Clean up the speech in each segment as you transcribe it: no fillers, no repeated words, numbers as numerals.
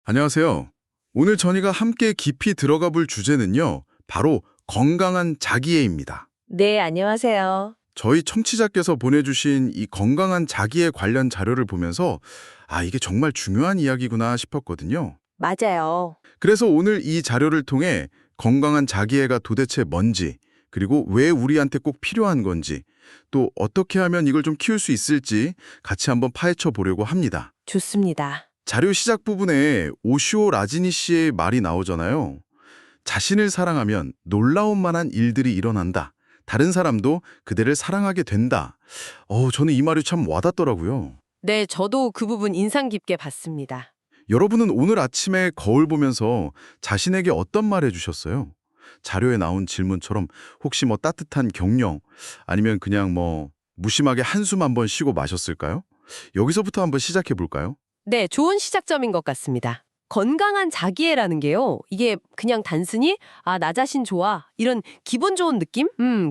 안녕하세요. 오늘 저희가 함께 깊이 들어가 볼 주제는요, 바로 건강한 자기애입니다. 네, 안녕하세요. 저희 청취자께서 보내주신 이 건강한 자기애 관련 자료를 보면서 이게 정말 중요한 이야기구나 싶었거든요. 맞아요. 그래서 오늘 이 자료를 통해 건강한 자기애가 도대체 뭔지, 그리고 왜 우리한테 꼭 필요한 건지, 또 어떻게 하면 이걸 좀 키울 수 있을지 같이 한번 파헤쳐 보려고 합니다. 좋습니다. 자료 시작 부분에 오쇼 라지니 씨의 말이 나오잖아요. 자신을 사랑하면 놀라운 만한 일들이 일어난다. 다른 사람도 그대를 사랑하게 된다. 저는 이 말이 참 와닿더라고요. 네, 저도 그 부분 인상 깊게 봤습니다. 여러분은 오늘 아침에 거울 보면서 자신에게 어떤 말 해주셨어요? 자료에 나온 질문처럼 혹시 따뜻한 격려, 아니면 그냥 무심하게 한숨 한번 쉬고 마셨을까요? 여기서부터 한번 시작해 볼까요? 네, 좋은 시작점인 것 같습니다. 건강한 자기애라는 게요. 이게 그냥 단순히 나 자신 좋아. 이런 기분 좋은 느낌?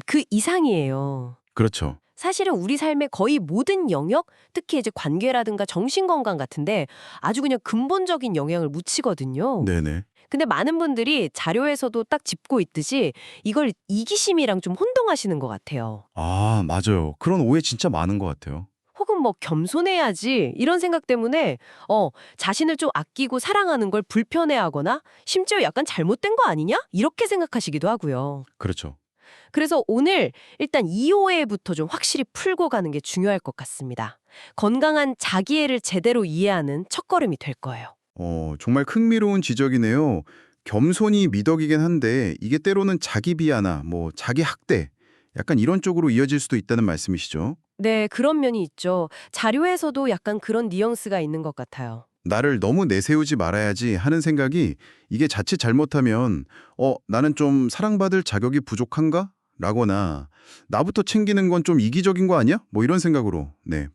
그 이상이에요. 그렇죠. 사실은 우리 삶의 거의 모든 영역, 특히 이제 관계라든가 정신 건강 같은데 아주 그냥 근본적인 영향을 미치거든요. 네네. 근데 많은 분들이 자료에서도 딱 짚고 있듯이 이걸 이기심이랑 좀 혼동하시는 것 같아요. 맞아요. 그런 오해 진짜 많은 것 같아요. 혹은 겸손해야지 이런 생각 때문에 자신을 좀 아끼고 사랑하는 걸 불편해하거나 심지어 약간 잘못된 거 아니냐? 이렇게 생각하시기도 하고요. 그렇죠. 그래서 오늘 일단 이 오해부터 좀 확실히 풀고 가는 게 중요할 것 같습니다. 건강한 자기애를 제대로 이해하는 첫걸음이 될 거예요. 정말 흥미로운 지적이네요. 겸손이 미덕이긴 한데 이게 때로는 자기 비하나 자기 학대 약간 이런 쪽으로 이어질 수도 있다는 말씀이시죠? 네, 그런 면이 있죠. 자료에서도 약간 그런 뉘앙스가 있는 것 같아요. 나를 너무 내세우지 말아야지 하는 생각이 이게 자칫 잘못하면 나는 좀 사랑받을 자격이 부족한가? 라거나 나부터 챙기는 건 좀 이기적인 거 아니야? 이런 생각으로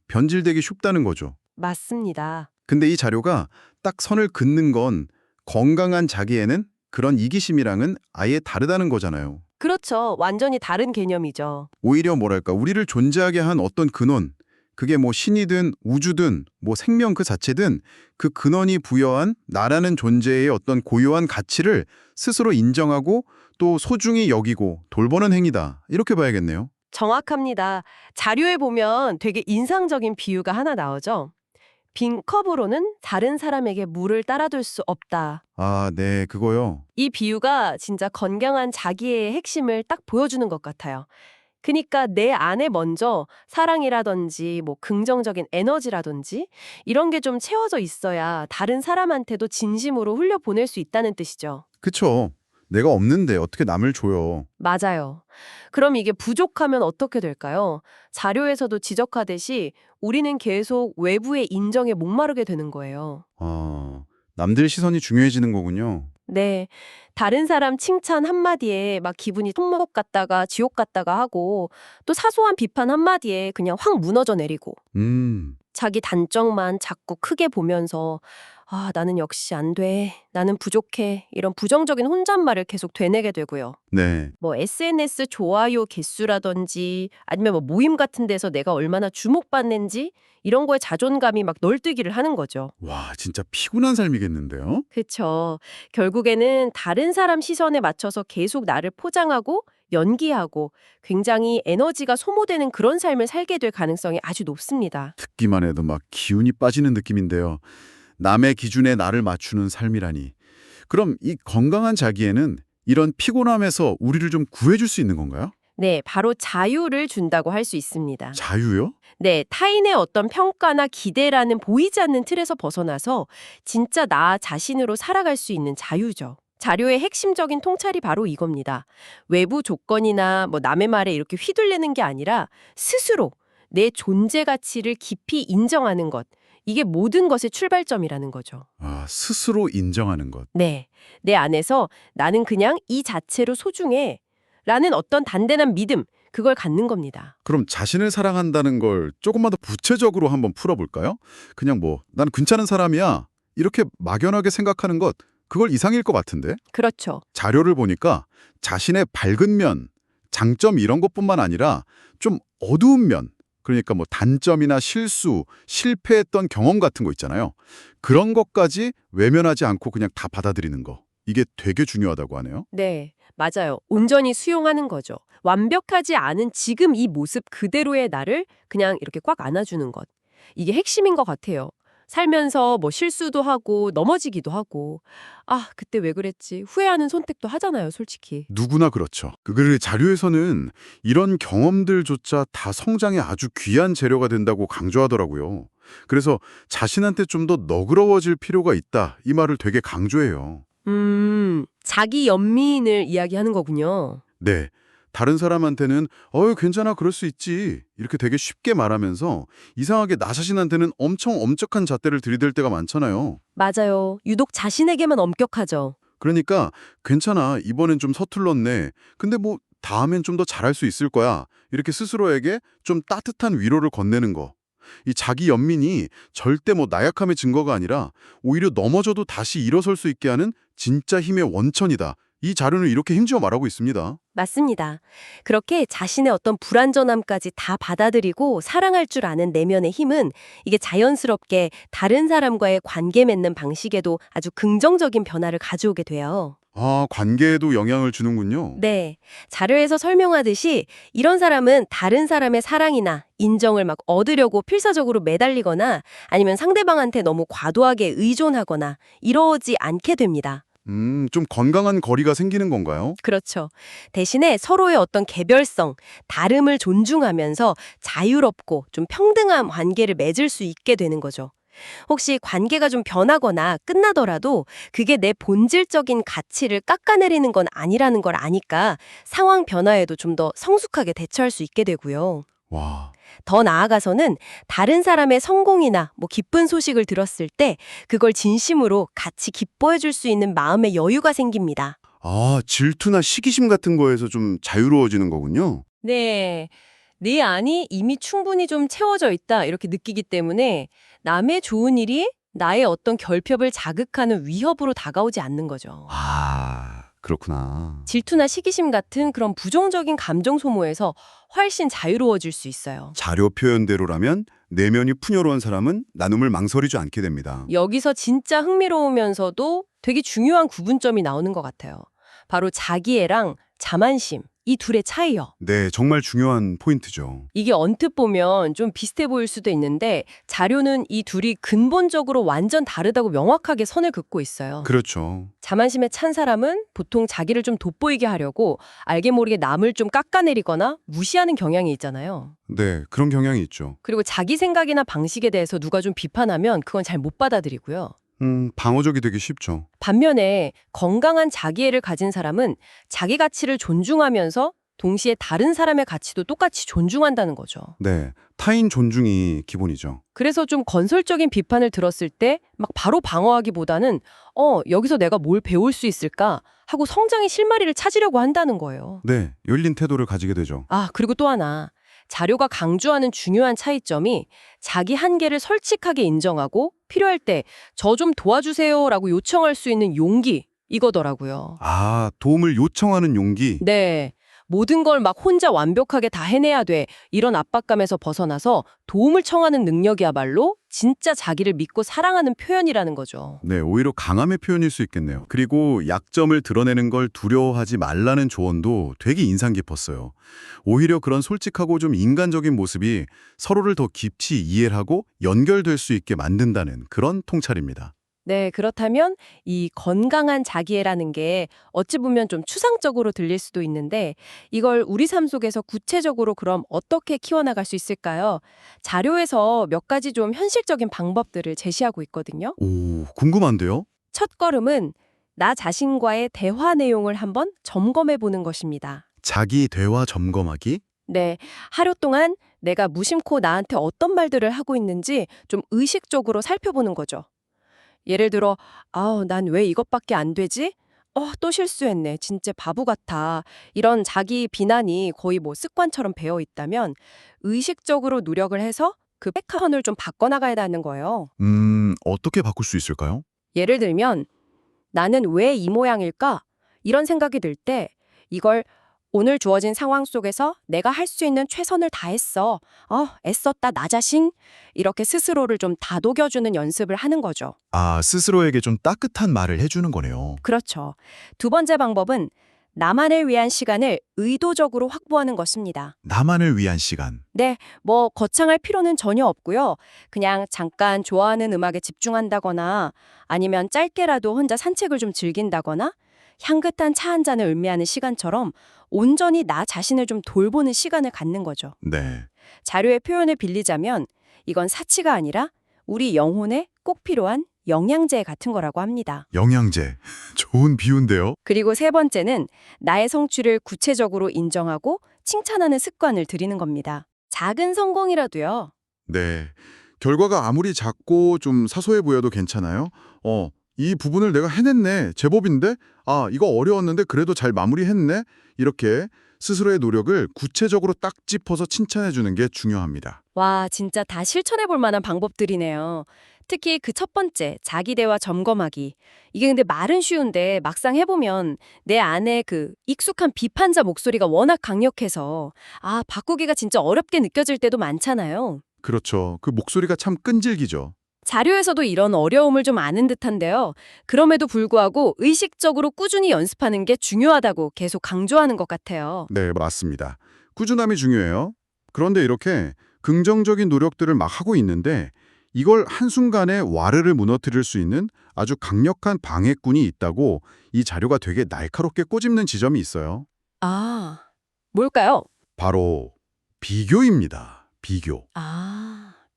변질되기 쉽다는 거죠. 맞습니다. 근데 이 자료가 딱 선을 긋는 건 건강한 자기애는 그런 이기심이랑은 아예 다르다는 거잖아요. 그렇죠. 완전히 다른 개념이죠. 오히려 뭐랄까 우리를 존재하게 한 어떤 근원, 그게 신이든 우주든 생명 그 자체든 그 근원이 부여한 나라는 존재의 어떤 고유한 가치를 스스로 인정하고 또 소중히 여기고 돌보는 행위다. 이렇게 봐야겠네요. 정확합니다. 자료에 보면 되게 인상적인 비유가 하나 나오죠. 빈 컵으로는 다른 사람에게 물을 따라둘 수 없다. 네, 그거요. 이 비유가 진짜 건강한 자기의 핵심을 딱 보여주는 것 같아요. 그러니까 내 안에 먼저 사랑이라든지 긍정적인 에너지라든지 이런 게 좀 채워져 있어야 다른 사람한테도 진심으로 흘려보낼 수 있다는 뜻이죠. 그쵸. 내가 없는데 어떻게 남을 줘요. 맞아요. 그럼 이게 부족하면 어떻게 될까요? 자료에서도 지적하듯이 우리는 계속 외부의 인정에 목마르게 되는 거예요. 남들 시선이 중요해지는 거군요. 네. 다른 사람 칭찬 한마디에 막 기분이 천국 갔다가 지옥 갔다가 하고 또 사소한 비판 한마디에 그냥 확 무너져 내리고 음, 자기 단점만 자꾸 크게 보면서 나는 역시 안 돼. 나는 부족해. 이런 부정적인 혼잣말을 계속 되뇌게 되고요. 네. SNS 좋아요 개수라든지 아니면 모임 같은 데서 내가 얼마나 주목받는지 이런 거에 자존감이 막 널뛰기를 하는 거죠. 와, 진짜 피곤한 삶이겠는데요? 그쵸. 결국에는 다른 사람 시선에 맞춰서 계속 나를 포장하고 연기하고 굉장히 에너지가 소모되는 그런 삶을 살게 될 가능성이 아주 높습니다. 듣기만 해도 막 기운이 빠지는 느낌인데요. 남의 기준에 나를 맞추는 삶이라니. 그럼 이 건강한 자기애는 이런 피곤함에서 우리를 좀 구해줄 수 있는 건가요? 네, 바로 자유를 준다고 할 수 있습니다. 자유요? 네, 타인의 어떤 평가나 기대라는 보이지 않는 틀에서 벗어나서 진짜 나 자신으로 살아갈 수 있는 자유죠. 자료의 핵심적인 통찰이 바로 이겁니다. 외부 조건이나 남의 말에 이렇게 휘둘리는 게 아니라 스스로 내 존재 가치를 깊이 인정하는 것. 이게 모든 것의 출발점이라는 거죠. 스스로 인정하는 것. 네, 내 안에서 나는 그냥 이 자체로 소중해. 라는 어떤 단단한 믿음, 그걸 갖는 겁니다. 그럼 자신을 사랑한다는 걸 조금만 더 구체적으로 한번 풀어볼까요? 그냥 난 괜찮은 사람이야. 이렇게 막연하게 생각하는 것, 그걸 이상일 것 같은데? 그렇죠. 자료를 보니까 자신의 밝은 면, 장점 이런 것뿐만 아니라 좀 어두운 면, 그러니까 뭐 단점이나 실수, 실패했던 경험 같은 거 있잖아요. 그런 것까지 외면하지 않고 그냥 다 받아들이는 거. 이게 되게 중요하다고 하네요. 네, 맞아요. 온전히 수용하는 거죠. 완벽하지 않은 지금 이 모습 그대로의 나를 그냥 이렇게 꽉 안아주는 것. 이게 핵심인 것 같아요. 살면서 뭐 실수도 하고 넘어지기도 하고 아, 그때 왜 그랬지? 후회하는 선택도 하잖아요, 솔직히. 누구나 그렇죠. 그 자료에서는 이런 경험들조차 다 성장에 아주 귀한 재료가 된다고 강조하더라고요. 그래서 자신한테 좀 더 너그러워질 필요가 있다. 이 말을 되게 강조해요. 자기 연민을 이야기하는 거군요. 네. 다른 사람한테는 괜찮아, 그럴 수 있지. 이렇게 되게 쉽게 말하면서 이상하게 나 자신한테는 엄청 엄격한 잣대를 들이댈 때가 많잖아요. 맞아요. 유독 자신에게만 엄격하죠. 그러니까 괜찮아, 이번엔 좀 서툴렀네. 근데 뭐 다음엔 좀 더 잘할 수 있을 거야. 이렇게 스스로에게 좀 따뜻한 위로를 건네는 거. 이 자기 연민이 절대 뭐 나약함의 증거가 아니라 오히려 넘어져도 다시 일어설 수 있게 하는 진짜 힘의 원천이다. 이 자료는 이렇게 힘주어 말하고 있습니다. 맞습니다. 그렇게 자신의 어떤 불완전함까지 다 받아들이고 사랑할 줄 아는 내면의 힘은 이게 자연스럽게 다른 사람과의 관계 맺는 방식에도 아주 긍정적인 변화를 가져오게 돼요. 아, 관계에도 영향을 주는군요. 네. 자료에서 설명하듯이 이런 사람은 다른 사람의 사랑이나 인정을 막 얻으려고 필사적으로 매달리거나 아니면 상대방한테 너무 과도하게 의존하거나 이러지 않게 됩니다. 좀 건강한 거리가 생기는 건가요? 그렇죠. 대신에 서로의 어떤 개별성, 다름을 존중하면서 자유롭고 좀 평등한 관계를 맺을 수 있게 되는 거죠. 혹시 관계가 좀 변하거나 끝나더라도 그게 내 본질적인 가치를 깎아내리는 건 아니라는 걸 아니까 상황 변화에도 좀 더 성숙하게 대처할 수 있게 되고요. 와, 더 나아가서는 다른 사람의 성공이나 뭐 기쁜 소식을 들었을 때 그걸 진심으로 같이 기뻐해 줄 수 있는 마음의 여유가 생깁니다. 아, 질투나 시기심 같은 거에서 좀 자유로워지는 거군요. 네. 내 안이 이미 충분히 좀 채워져 있다 이렇게 느끼기 때문에 남의 좋은 일이 나의 어떤 결핍을 자극하는 위협으로 다가오지 않는 거죠. 아, 그렇구나. 질투나 시기심 같은 그런 부정적인 감정 소모에서 훨씬 자유로워질 수 있어요. 자료 표현대로라면 내면이 풍요로운 사람은 나눔을 망설이지 않게 됩니다. 여기서 진짜 흥미로우면서도 되게 중요한 구분점이 나오는 것 같아요. 바로 자기애랑 자만심, 이 둘의 차이요. 네, 정말 중요한 포인트죠. 이게 언뜻 보면 좀 비슷해 보일 수도 있는데 자료는 이 둘이 근본적으로 완전 다르다고 명확하게 선을 긋고 있어요. 그렇죠. 자만심에 찬 사람은 보통 자기를 좀 돋보이게 하려고 알게 모르게 남을 좀 깎아내리거나 무시하는 경향이 있잖아요. 네, 그런 경향이 있죠. 그리고 자기 생각이나 방식에 대해서 누가 좀 비판하면 그건 잘 못 받아들이고요. 방어적이 되기 쉽죠. 반면에 건강한 자기애를 가진 사람은 자기 가치를 존중하면서 동시에 다른 사람의 가치도 똑같이 존중한다는 거죠. 네, 타인 존중이 기본이죠. 그래서 좀 건설적인 비판을 들었을 때 막 바로 방어하기보다는 여기서 내가 뭘 배울 수 있을까 하고 성장의 실마리를 찾으려고 한다는 거예요. 네, 열린 태도를 가지게 되죠. 아, 그리고 또 하나. 자료가 강조하는 중요한 차이점이 자기 한계를 솔직하게 인정하고 필요할 때 저 좀 도와주세요라고 요청할 수 있는 용기 이거더라고요. 아, 도움을 요청하는 용기. 네. 모든 걸 막 혼자 완벽하게 다 해내야 돼. 이런 압박감에서 벗어나서 도움을 청하는 능력이야말로 진짜 자기를 믿고 사랑하는 표현이라는 거죠. 네, 오히려 강함의 표현일 수 있겠네요. 그리고 약점을 드러내는 걸 두려워하지 말라는 조언도 되게 인상 깊었어요. 오히려 그런 솔직하고 좀 인간적인 모습이 서로를 더 깊이 이해하고 연결될 수 있게 만든다는 그런 통찰입니다. 네, 그렇다면 이 건강한 자기애라는 게 어찌 보면 좀 추상적으로 들릴 수도 있는데 이걸 우리 삶 속에서 구체적으로 그럼 어떻게 키워나갈 수 있을까요? 자료에서 몇 가지 좀 현실적인 방법들을 제시하고 있거든요. 오, 궁금한데요? 첫 걸음은 나 자신과의 대화 내용을 한번 점검해 보는 것입니다. 자기 대화 점검하기? 네, 하루 동안 내가 무심코 나한테 어떤 말들을 하고 있는지 좀 의식적으로 살펴보는 거죠. 예를 들어, 난 왜 이것밖에 안 되지? 또 실수했네. 진짜 바보 같아. 이런 자기 비난이 거의 뭐 습관처럼 배어 있다면 의식적으로 노력을 해서 그 패턴을 좀 바꿔나가야 하는 거예요. 어떻게 바꿀 수 있을까요? 예를 들면, 나는 왜 이 모양일까? 이런 생각이 들 때 이걸 오늘 주어진 상황 속에서 내가 할 수 있는 최선을 다했어. 애썼다, 나 자신. 이렇게 스스로를 좀 다독여주는 연습을 하는 거죠. 아, 스스로에게 좀 따뜻한 말을 해주는 거네요. 그렇죠. 두 번째 방법은 나만을 위한 시간을 의도적으로 확보하는 것입니다. 나만을 위한 시간. 네, 뭐 거창할 필요는 전혀 없고요. 그냥 잠깐 좋아하는 음악에 집중한다거나 아니면 짧게라도 혼자 산책을 좀 즐긴다거나 향긋한 차 한 잔을 음미하는 시간처럼 온전히 나 자신을 좀 돌보는 시간을 갖는 거죠. 네. 자료의 표현을 빌리자면 이건 사치가 아니라 우리 영혼에 꼭 필요한 영양제 같은 거라고 합니다. 영양제. 좋은 비유인데요. 그리고 세 번째는 나의 성취를 구체적으로 인정하고 칭찬하는 습관을 들이는 겁니다. 작은 성공이라도요. 네. 결과가 아무리 작고 좀 사소해 보여도 괜찮아요. 이 부분을 내가 해냈네. 제법인데? 이거 어려웠는데 그래도 잘 마무리했네. 이렇게 스스로의 노력을 구체적으로 딱 짚어서 칭찬해 주는 게 중요합니다. 와, 진짜 다 실천해 볼 만한 방법들이네요. 특히 그 첫 번째, 자기 대화 점검하기. 이게 근데 말은 쉬운데 막상 해보면 내 안에 그 익숙한 비판자 목소리가 워낙 강력해서 바꾸기가 진짜 어렵게 느껴질 때도 많잖아요. 그렇죠. 그 목소리가 참 끈질기죠. 자료에서도 이런 어려움을 좀 아는 듯한데요. 그럼에도 불구하고 의식적으로 꾸준히 연습하는 게 중요하다고 계속 강조하는 것 같아요. 네, 맞습니다. 꾸준함이 중요해요. 그런데 이렇게 긍정적인 노력들을 막 하고 있는데 이걸 한순간에 와르르 무너뜨릴 수 있는 아주 강력한 방해꾼이 있다고 이 자료가 되게 날카롭게 꼬집는 지점이 있어요. 뭘까요? 바로 비교입니다. 비교.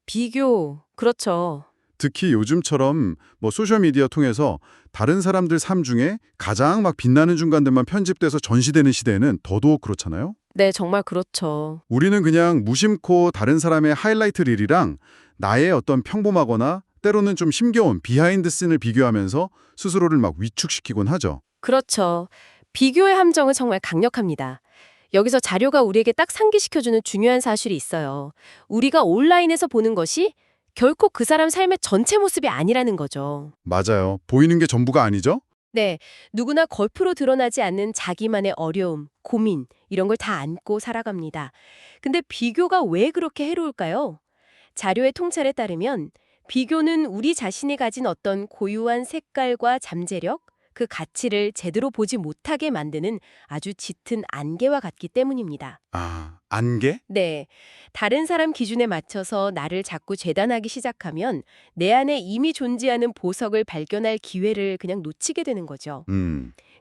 비교. 그렇죠. 특히 요즘처럼 소셜미디어 통해서 다른 사람들 삶 중에 가장 막 빛나는 순간들만 편집돼서 전시되는 시대에는 더더욱 그렇잖아요. 네, 정말 그렇죠. 우리는 그냥 무심코 다른 사람의 하이라이트 릴이랑 나의 어떤 평범하거나 때로는 좀 힘겨운 비하인드 씬을 비교하면서 스스로를 막 위축시키곤 하죠. 그렇죠. 비교의 함정은 정말 강력합니다. 여기서 자료가 우리에게 딱 상기시켜주는 중요한 사실이 있어요. 우리가 온라인에서 보는 것이 결코 그 사람 삶의 전체 모습이 아니라는 거죠. 맞아요. 보이는 게 전부가 아니죠? 네, 누구나 겉으로 드러나지 않는 자기만의 어려움, 고민 이런 걸 다 안고 살아갑니다. 근데 비교가 왜 그렇게 해로울까요? 자료의 통찰에 따르면 비교는 우리 자신이 가진 어떤 고유한 색깔과 잠재력, 그 가치를 제대로 보지 못하게 만드는 아주 짙은 안개와 같기 때문입니다. 안개? 네, 다른 사람 기준에 맞춰서 나를 자꾸 재단하기 시작하면 내 안에 이미 존재하는 보석을 발견할 기회를 그냥 놓치게 되는 거죠.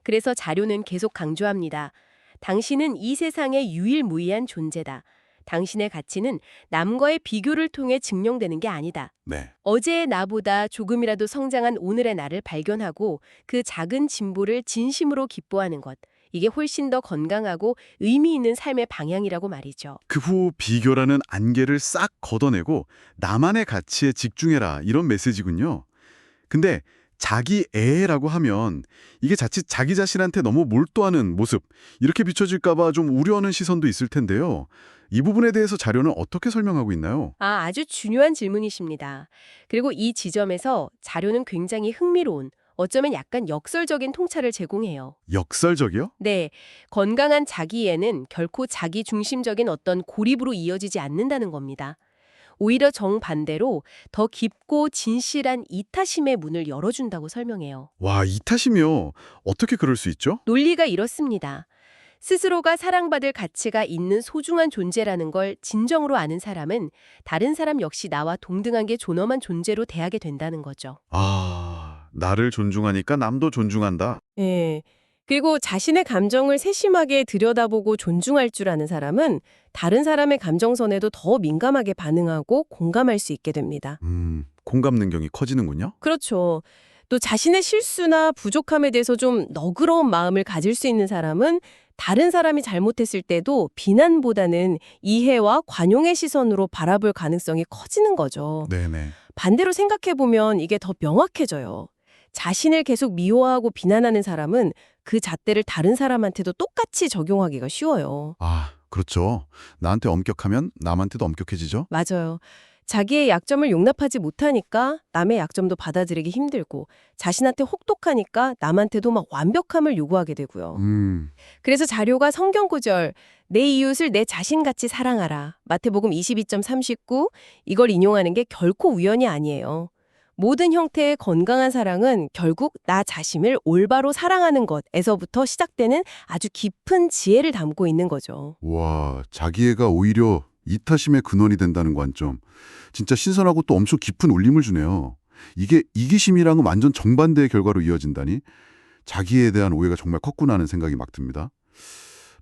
그래서 자료는 계속 강조합니다. 당신은 이 세상의 유일무이한 존재다. 당신의 가치는 남과의 비교를 통해 증명되는 게 아니다. 네. 어제의 나보다 조금이라도 성장한 오늘의 나를 발견하고 그 작은 진보를 진심으로 기뻐하는 것. 이게 훨씬 더 건강하고 의미 있는 삶의 방향이라고 말이죠. 그 후 비교라는 안개를 싹 걷어내고 나만의 가치에 집중해라 이런 메시지군요. 근데 자기애라고 하면 이게 자칫 자기 자신한테 너무 몰두하는 모습 이렇게 비춰질까 봐 좀 우려하는 시선도 있을 텐데요. 이 부분에 대해서 자료는 어떻게 설명하고 있나요? 아주 중요한 질문이십니다. 그리고 이 지점에서 자료는 굉장히 흥미로운, 어쩌면 약간 역설적인 통찰을 제공해요. 역설적이요? 네, 건강한 자기애는 결코 자기 중심적인 어떤 고립으로 이어지지 않는다는 겁니다. 오히려 정반대로 더 깊고 진실한 이타심의 문을 열어준다고 설명해요. 와, 이탓이며 어떻게 그럴 수 있죠? 논리가 이렇습니다. 스스로가 사랑받을 가치가 있는 소중한 존재라는 걸 진정으로 아는 사람은 다른 사람 역시 나와 동등한 게 존엄한 존재로 대하게 된다는 거죠. 나를 존중하니까 남도 존중한다. 예. 그리고 자신의 감정을 세심하게 들여다보고 존중할 줄 아는 사람은 다른 사람의 감정선에도 더 민감하게 반응하고 공감할 수 있게 됩니다. 공감 능력이 커지는군요. 그렇죠. 또 자신의 실수나 부족함에 대해서 좀 너그러운 마음을 가질 수 있는 사람은 다른 사람이 잘못했을 때도 비난보다는 이해와 관용의 시선으로 바라볼 가능성이 커지는 거죠. 네네. 반대로 생각해보면 이게 더 명확해져요. 자신을 계속 미워하고 비난하는 사람은 그 잣대를 다른 사람한테도 똑같이 적용하기가 쉬워요. 그렇죠. 나한테 엄격하면 남한테도 엄격해지죠? 맞아요. 자기의 약점을 용납하지 못하니까 남의 약점도 받아들이기 힘들고 자신한테 혹독하니까 남한테도 막 완벽함을 요구하게 되고요. 그래서 자료가 성경 구절 내 이웃을 내 자신같이 사랑하라. 마태복음 22.39 이걸 인용하는 게 결코 우연이 아니에요. 모든 형태의 건강한 사랑은 결국 나 자신을 올바로 사랑하는 것에서부터 시작되는 아주 깊은 지혜를 담고 있는 거죠. 와, 자기애가 오히려 이타심의 근원이 된다는 관점. 진짜 신선하고 또 엄청 깊은 울림을 주네요. 이게 이기심이랑은 완전 정반대의 결과로 이어진다니 자기애에 대한 오해가 정말 컸구나 하는 생각이 막 듭니다.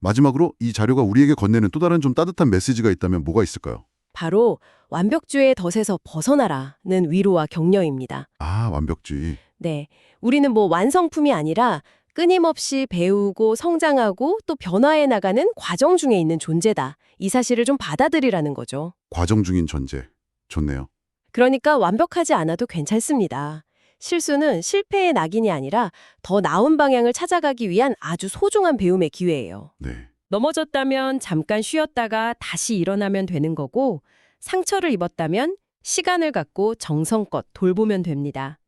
마지막으로 이 자료가 우리에게 건네는 또 다른 좀 따뜻한 메시지가 있다면 뭐가 있을까요? 바로 완벽주의의 덫에서 벗어나라는 위로와 격려입니다. 아, 완벽주의. 네, 우리는 뭐 완성품이 아니라 끊임없이 배우고 성장하고 또 변화해 나가는 과정 중에 있는 존재다. 이 사실을 좀 받아들이라는 거죠. 과정 중인 존재. 좋네요. 그러니까 완벽하지 않아도 괜찮습니다. 실수는 실패의 낙인이 아니라 더 나은 방향을 찾아가기 위한 아주 소중한 배움의 기회예요. 네. 넘어졌다면 잠깐 쉬었다가 다시 일어나면 되는 거고 상처를 입었다면 시간을 갖고 정성껏 돌보면 됩니다.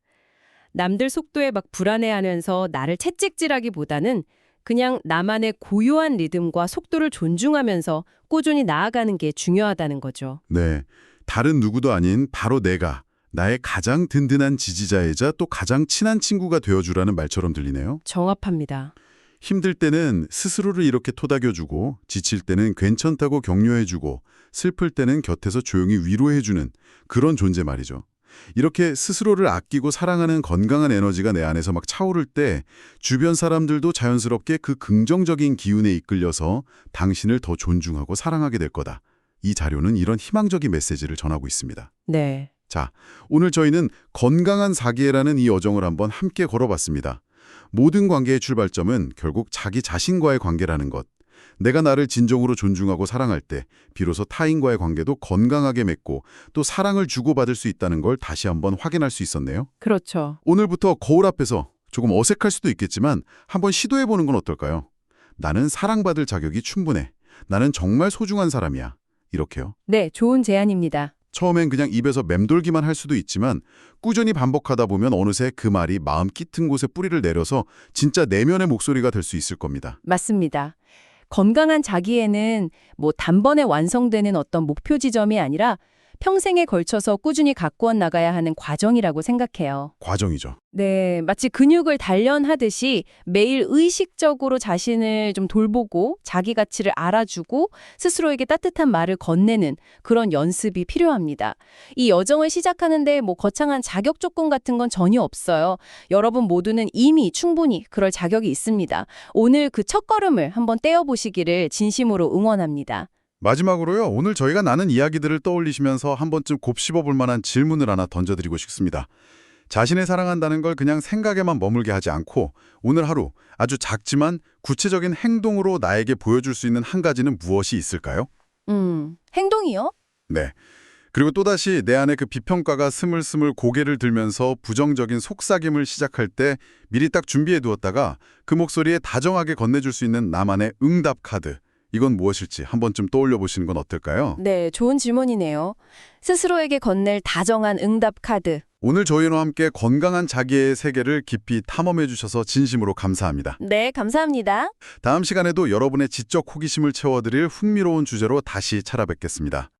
남들 속도에 막 불안해하면서 나를 채찍질하기보다는 그냥 나만의 고유한 리듬과 속도를 존중하면서 꾸준히 나아가는 게 중요하다는 거죠. 네, 다른 누구도 아닌 바로 내가 나의 가장 든든한 지지자이자 또 가장 친한 친구가 되어주라는 말처럼 들리네요. 정확합니다. 힘들 때는 스스로를 이렇게 토닥여주고 지칠 때는 괜찮다고 격려해주고 슬플 때는 곁에서 조용히 위로해주는 그런 존재 말이죠. 이렇게 스스로를 아끼고 사랑하는 건강한 에너지가 내 안에서 막 차오를 때 주변 사람들도 자연스럽게 그 긍정적인 기운에 이끌려서 당신을 더 존중하고 사랑하게 될 거다. 이 자료는 이런 희망적인 메시지를 전하고 있습니다. 네. 자, 오늘 저희는 건강한 자기애라는 이 여정을 한번 함께 걸어봤습니다. 모든 관계의 출발점은 결국 자기 자신과의 관계라는 것. 내가 나를 진정으로 존중하고 사랑할 때 비로소 타인과의 관계도 건강하게 맺고 또 사랑을 주고받을 수 있다는 걸 다시 한번 확인할 수 있었네요. 그렇죠. 오늘부터 거울 앞에서 조금 어색할 수도 있겠지만 한번 시도해보는 건 어떨까요? 나는 사랑받을 자격이 충분해. 나는 정말 소중한 사람이야. 이렇게요. 네, 좋은 제안입니다. 처음엔 그냥 입에서 맴돌기만 할 수도 있지만 꾸준히 반복하다 보면 어느새 그 말이 마음 깊은 곳에 뿌리를 내려서 진짜 내면의 목소리가 될 수 있을 겁니다. 맞습니다. 건강한 자기애는 뭐 단번에 완성되는 어떤 목표 지점이 아니라 평생에 걸쳐서 꾸준히 가꾸어 나가야 하는 과정이라고 생각해요. 과정이죠. 네, 마치 근육을 단련하듯이 매일 의식적으로 자신을 좀 돌보고 자기 가치를 알아주고 스스로에게 따뜻한 말을 건네는 그런 연습이 필요합니다. 이 여정을 시작하는데 뭐 거창한 자격 조건 같은 건 전혀 없어요. 여러분 모두는 이미 충분히 그럴 자격이 있습니다. 오늘 그 첫걸음을 한번 떼어보시기를 진심으로 응원합니다. 마지막으로요. 오늘 저희가 나눈 이야기들을 떠올리시면서 한 번쯤 곱씹어 볼 만한 질문을 하나 던져드리고 싶습니다. 자신을 사랑한다는 걸 그냥 생각에만 머물게 하지 않고 오늘 하루 아주 작지만 구체적인 행동으로 나에게 보여줄 수 있는 한 가지는 무엇이 있을까요? 행동이요? 네. 그리고 또다시 내 안에 그 비평가가 스물스물 고개를 들면서 부정적인 속삭임을 시작할 때 미리 딱 준비해 두었다가 그 목소리에 다정하게 건네줄 수 있는 나만의 응답 카드. 이건 무엇일지 한 번쯤 떠올려 보시는 건 어떨까요? 네, 좋은 질문이네요. 스스로에게 건넬 다정한 응답 카드. 오늘 저희와 함께 건강한 자기의 세계를 깊이 탐험해 주셔서 진심으로 감사합니다. 네, 감사합니다. 다음 시간에도 여러분의 지적 호기심을 채워드릴 흥미로운 주제로 다시 찾아뵙겠습니다.